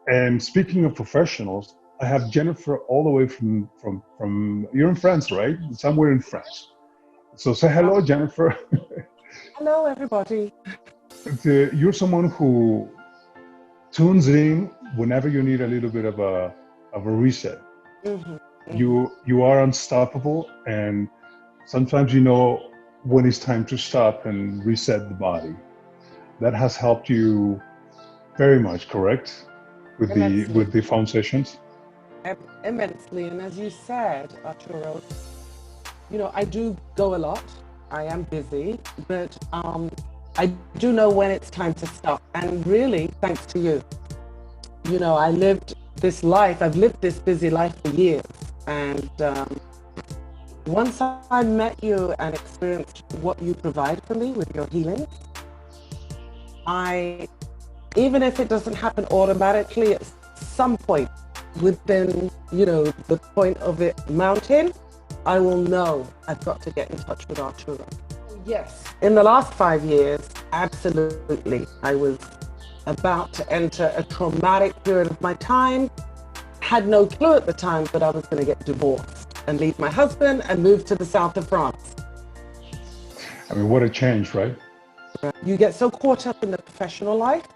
And speaking of professionals, I have Jennifer all the way from you're in France, right? Somewhere in France. So say hello, Um, Jennifer. Hello, everybody. You're someone who tunes in whenever you need a little bit of a reset. hmm hmm You are unstoppable, and sometimes you know when it's time to stop and reset the body. That has helped you very much, correct? Immensely, With the phone sessions. immensely. And as you said, Arturo, I do go a lot. I am busy, but I do know when it's time to stop. And really, thanks to you. I lived this life. I've lived this busy life for years, and once I met you and experienced what you provide for me with your healing, I even if it doesn't happen automatically at some point within, the point of it mounting, I will know I've got to get in touch with Arturo. Yes, in the last 5 years, absolutely. I was about to enter a traumatic period of my time, had no clue at the time that I was going to get divorced and leave my husband and move to the south of France. I mean, what a change, right? You get so caught up in the professional life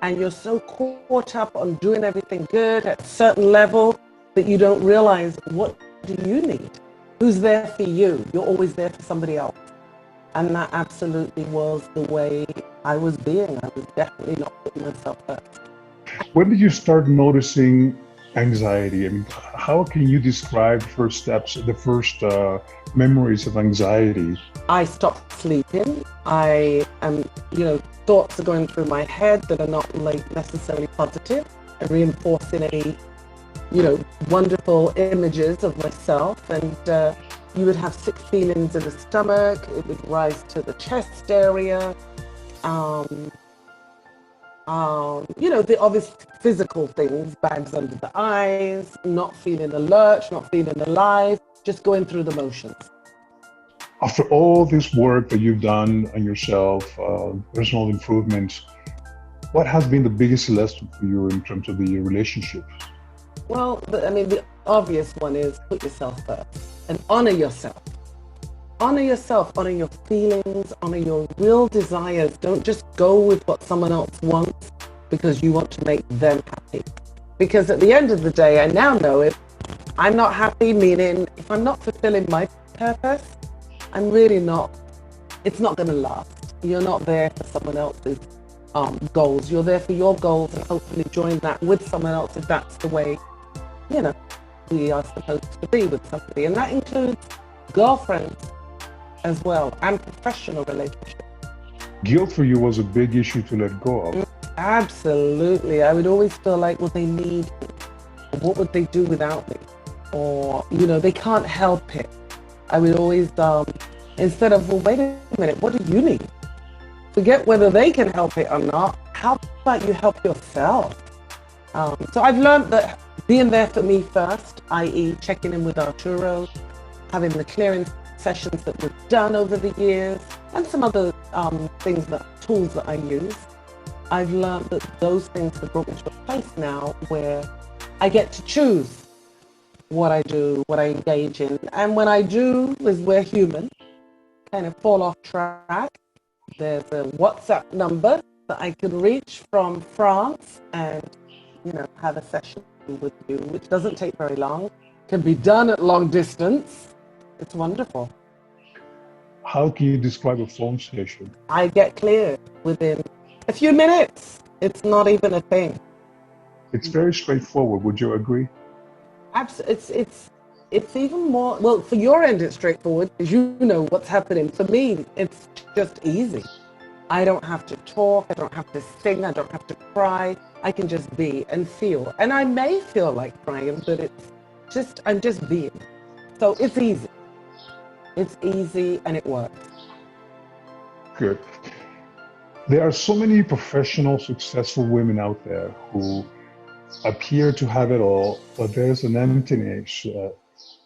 and you're so caught up on doing everything good at a certain level that you don't realize, what do you need? Who's there for you? You're always there for somebody else. And that absolutely was the way I was being. I was definitely not putting myself first. When did you start noticing anxiety? I mean, how can you describe the first steps, the first memories of anxiety? I stopped sleeping. I am, thoughts are going through my head that are not like necessarily positive and reinforcing any, wonderful images of myself. And you would have sick feelings in the stomach. It would rise to the chest area. Um, the obvious physical things, bags under the eyes, not feeling alert, not feeling alive, just going through the motions. After all this work that you've done on yourself, personal improvements, what has been the biggest lesson for you in terms of the relationship? Well, the obvious one is put yourself first and honor yourself. Honor yourself, honor your feelings, honor your real desires. Don't just go with what someone else wants because you want to make them happy. Because at the end of the day, I now know if I'm not happy, meaning if I'm not fulfilling my purpose, I'm really not, it's not going to last. You're not there for someone else's goals. You're there for your goals and hopefully join that with someone else if that's the way, you know, we are supposed to be with somebody. And that includes girlfriends as well and professional relationships. Guilt for you was a big issue to let go of. Absolutely. I would always feel like, well, they need me. What would they do without me? Or, they can't help it. I would always, instead of, well, wait a minute, what do you need? Forget whether they can help it or not. How about you help yourself? So I've learned that being there for me first, i.e. checking in with Arturo, having the clearing sessions that we've done over the years, and some other tools that I use. I've learned that those things have brought me to a place now where I get to choose what I do, what I engage in. And when I do, as we're human, kind of fall off track, there's a WhatsApp number that I can reach from France and, have a session with you, which doesn't take very long, can be done at long distance. It's wonderful. How can you describe a phone session? I get cleared within a few minutes. It's not even a thing. It's very straightforward. Would you agree? It's even more, well, for your end it's straightforward because you know what's happening. For me, it's just easy. I don't have to talk, I don't have to sing, I don't have to cry. I can just be and feel. And I may feel like crying, but I'm just being. So it's easy. It's easy and it works. Good. There are so many professional, successful women out there who appear to have it all, but there's an emptiness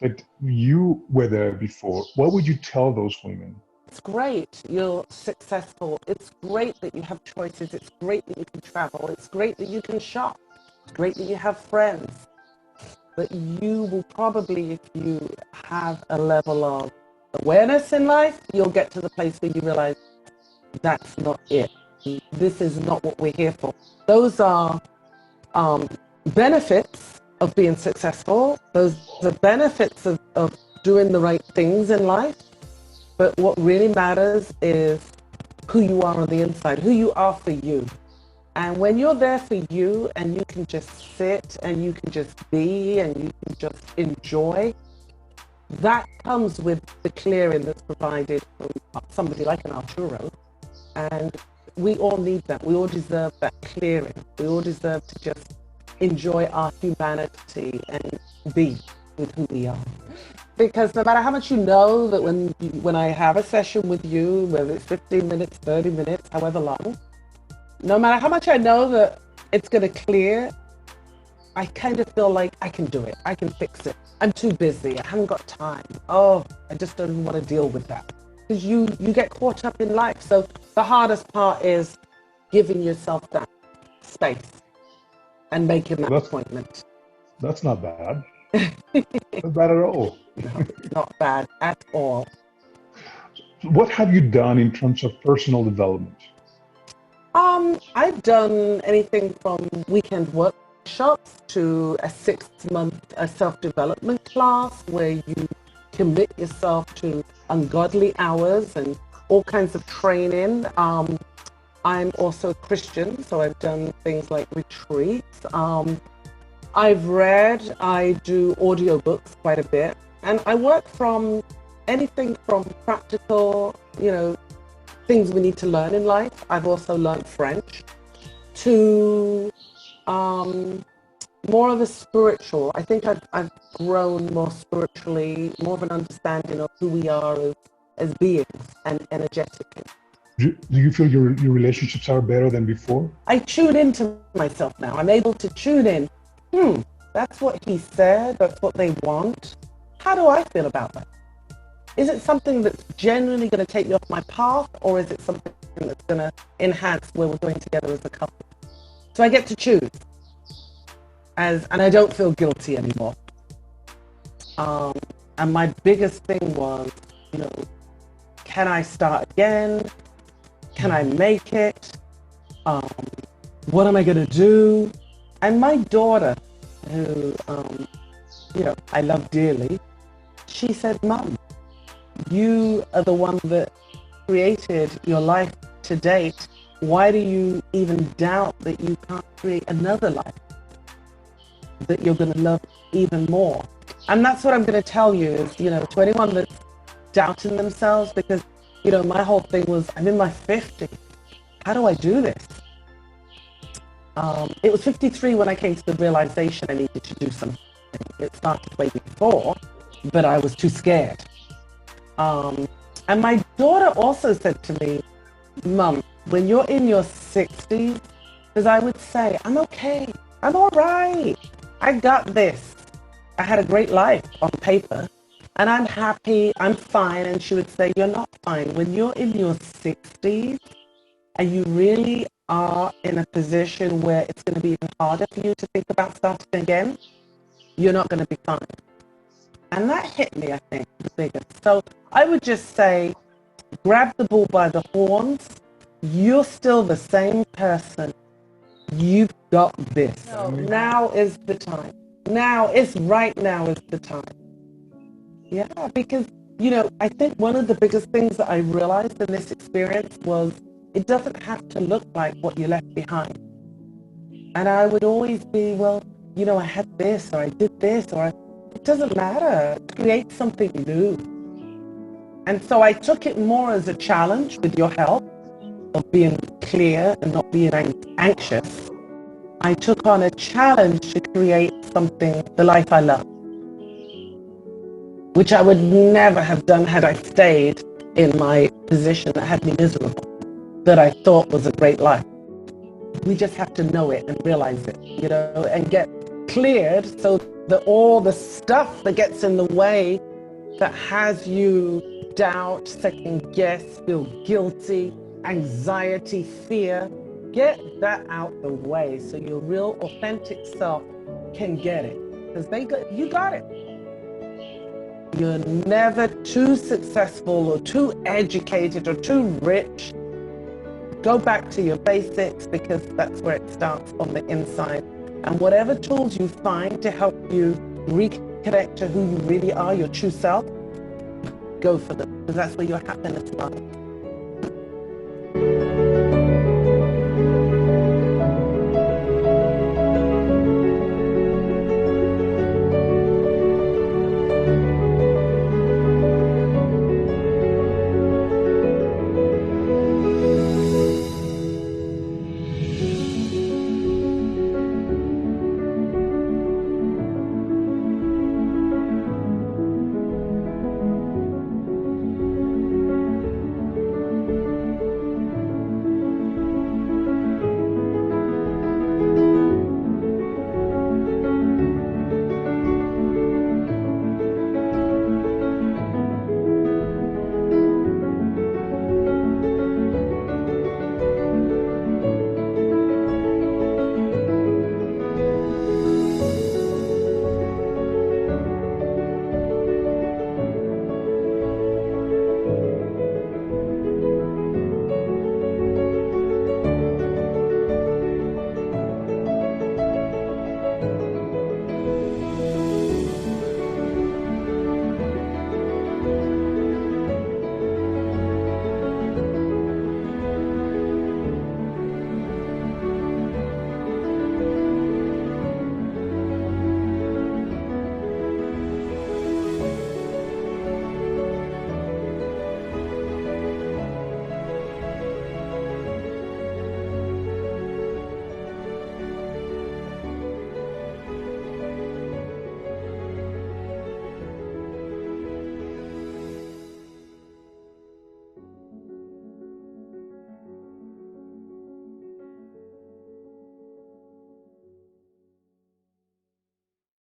that you were there before. What would you tell those women? It's great you're successful. It's great that you have choices. It's great that you can travel. It's great that you can shop. Great that you have friends. But you will probably, if you have a level of awareness in life, you'll get to the place where you realize that's not it. This is not what we're here for. Those are benefits of being successful. Those are benefits of doing the right things in life. But what really matters is who you are on the inside, who you are for you. And when you're there for you and you can just sit and you can just be and you can just enjoy, that comes with the clearing that's provided from somebody like an Arturo. And we all need that. We all deserve that clearing. We all deserve to just enjoy our humanity and be with who we are. Because no matter how much you know that when I have a session with you, whether it's 15 minutes, 30 minutes, however long, no matter how much I know that it's going to clear, I kind of feel like I can do it. I can fix it. I'm too busy. I haven't got time. Oh, I just don't want to deal with that. Because you get caught up in life. So the hardest part is giving yourself that space and making that appointment. That's not bad. Not bad at all. No, not bad at all. What have you done in terms of personal development? I've done anything from weekend workshops to a 6-month self-development class where you commit yourself to ungodly hours and all kinds of training. I'm also a Christian, so I've done things like retreats. I've read, I do audiobooks quite a bit, and I work from anything from practical, things we need to learn in life. I've also learned French, to more of a spiritual. I think I've grown more spiritually, more of an understanding of who we are as beings and energetically. Do you feel your relationships are better than before? I tune into myself now. I'm able to tune in. That's what he said. That's what they want. How do I feel about that? Is it something that's genuinely going to take me off my path, or is it something that's going to enhance where we're going together as a couple? So I get to choose, and I don't feel guilty anymore. And my biggest thing was, can I start again? Can I make it? What am I going to do? And my daughter, who, I love dearly, she said, Mum, you are the one that created your life to date. Why do you even doubt that you can't create another life that you're going to love even more? And that's what I'm going to tell you is, to anyone that's doubting themselves, because, my whole thing was, I'm in my 50s. How do I do this? It was 53 when I came to the realization I needed to do something. It started way before, but I was too scared. And my daughter also said to me, Mum, when you're in your 60s, because I would say, I'm okay, I'm all right, I got this. I had a great life on paper, and I'm happy, I'm fine. And she would say, you're not fine. When you're in your 60s, and you really are in a position where it's going to be even harder for you to think about starting again, you're not going to be fine. And that hit me, I think, the biggest. So I would just say, grab the bull by the horns. You're still the same person. You've got this. No, now is the time. Right now is the time. Yeah, because, I think one of the biggest things that I realized in this experience was it doesn't have to look like what you left behind. And I would always be, well, I had this, or I did this, or it doesn't matter. Create something new. And so I took it more as a challenge with your help of being clear and not being anxious. I took on a challenge to create something, the life I love, which I would never have done had I stayed in my position that had me miserable, that I thought was a great life. We just have to know it and realize it, and get cleared so that all the stuff that gets in the way that has you doubt, second guess, feel guilty, anxiety, fear, get that out the way so your real authentic self can get it. Because you got it. You're never too successful or too educated or too rich. Go back to your basics, because that's where it starts on the inside. And whatever tools you find to help you reconnect to who you really are, your true self, go for them, because that's where your happiness lies.